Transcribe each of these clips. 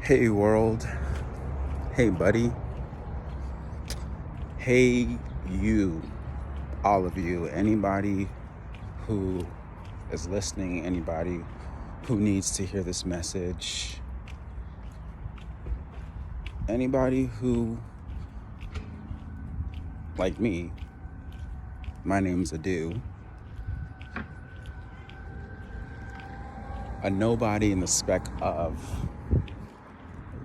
Hey world, hey buddy, hey you, all of you, anybody who is listening, anybody who needs to hear this message, anybody who, like me, my name's Adu, a nobody in the speck of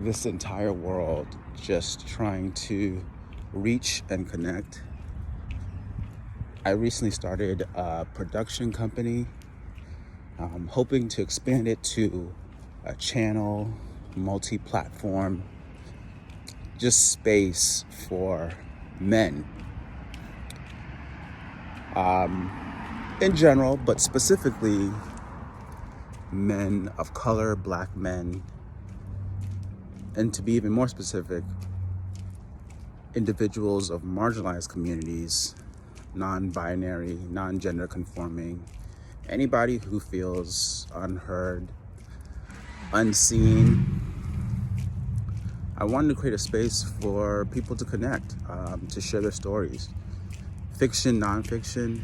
this entire world, just trying to reach and connect. I recently started a production company. I'm hoping to expand it to a channel, multi-platform, just space for men in general, but specifically men of color, Black men, and to be even more specific, individuals of marginalized communities, non-binary, non-gender conforming, anybody who feels unheard, unseen. I wanted to create a space for people to connect, to share their stories, fiction, nonfiction.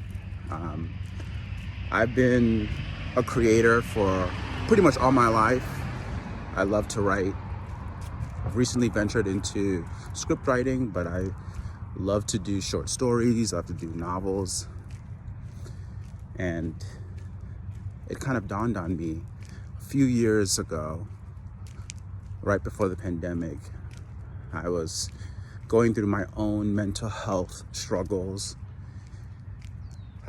I've been a creator for pretty much all my life. I love to write. I've recently ventured into script writing, but I love to do short stories, I love to do novels. And it kind of dawned on me a few years ago, right before the pandemic. I was going through my own mental health struggles,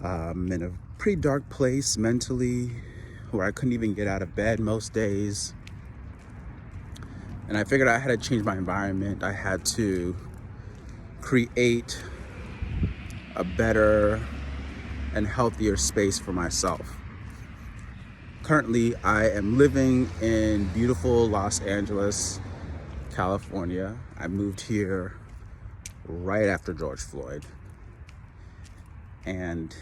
in a pretty dark place mentally, where I couldn't even get out of bed most days. And I figured I had to change my environment. I had to create a better and healthier space for myself. Currently, I am living in beautiful Los Angeles, California. I moved here right after George Floyd. And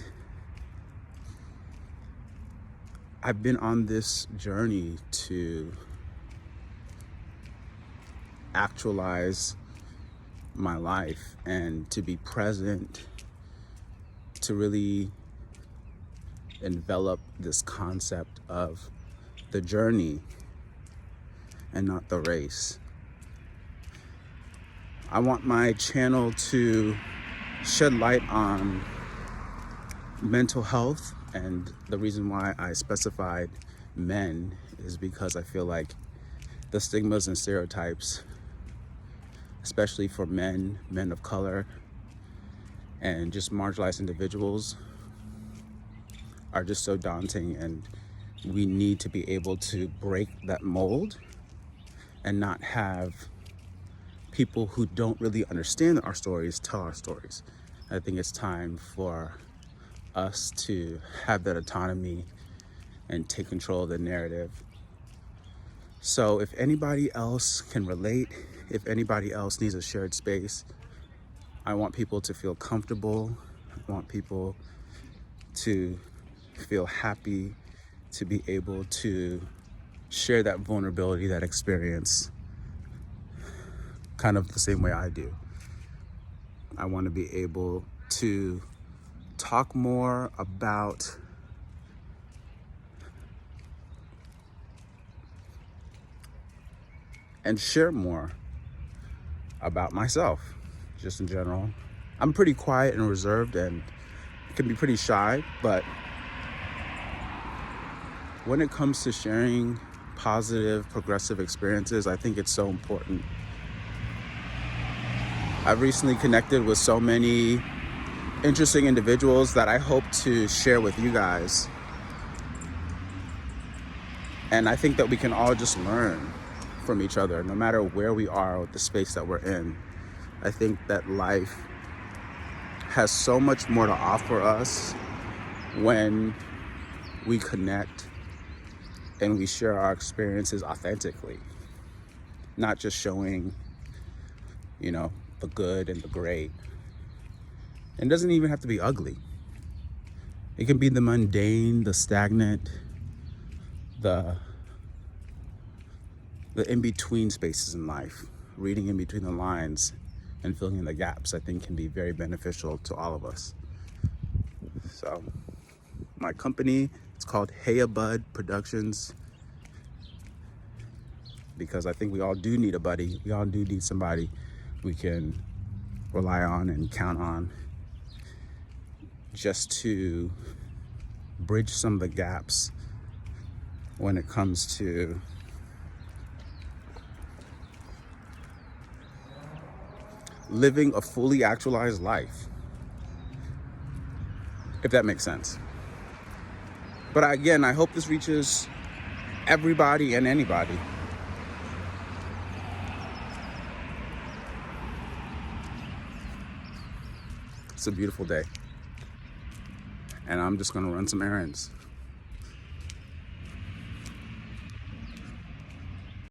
I've been on this journey to actualize my life and to be present, to really envelop this concept of the journey and not the race. I want my channel to shed light on mental health, and the reason why I specified men is because I feel like the stigmas and stereotypes, especially for men of color, and just marginalized individuals, are just so daunting, and we need to be able to break that mold and not have people who don't really understand our stories tell our stories. I think it's time for us to have that autonomy and take control of the narrative. So if anybody else can relate, if anybody else needs a shared space, I want people to feel comfortable. I want people to feel happy to be able to share that vulnerability, that experience, kind of the same way I do. I want to be able to talk more about and share more about myself, just in general. I'm pretty quiet and reserved and can be pretty shy, but when it comes to sharing positive, progressive experiences, I think it's so important. I've recently connected with so many interesting individuals that I hope to share with you guys. And I think that we can all just learn from each other, no matter where we are with the space that we're in. I think that life has so much more to offer us when we connect and we share our experiences authentically, not just showing, the good and the great. It doesn't even have to be ugly. It can be the mundane, the stagnant, the the in-between spaces in life, reading in between the lines and filling in the gaps, I think can be very beneficial to all of us. So my company, it's called Hey Bud Productions, because I think we all do need a buddy. We all do need somebody we can rely on and count on just to bridge some of the gaps when it comes to living a fully actualized life, if that makes sense. But again, I hope this reaches everybody and anybody. It's a beautiful day, and I'm just gonna run some errands.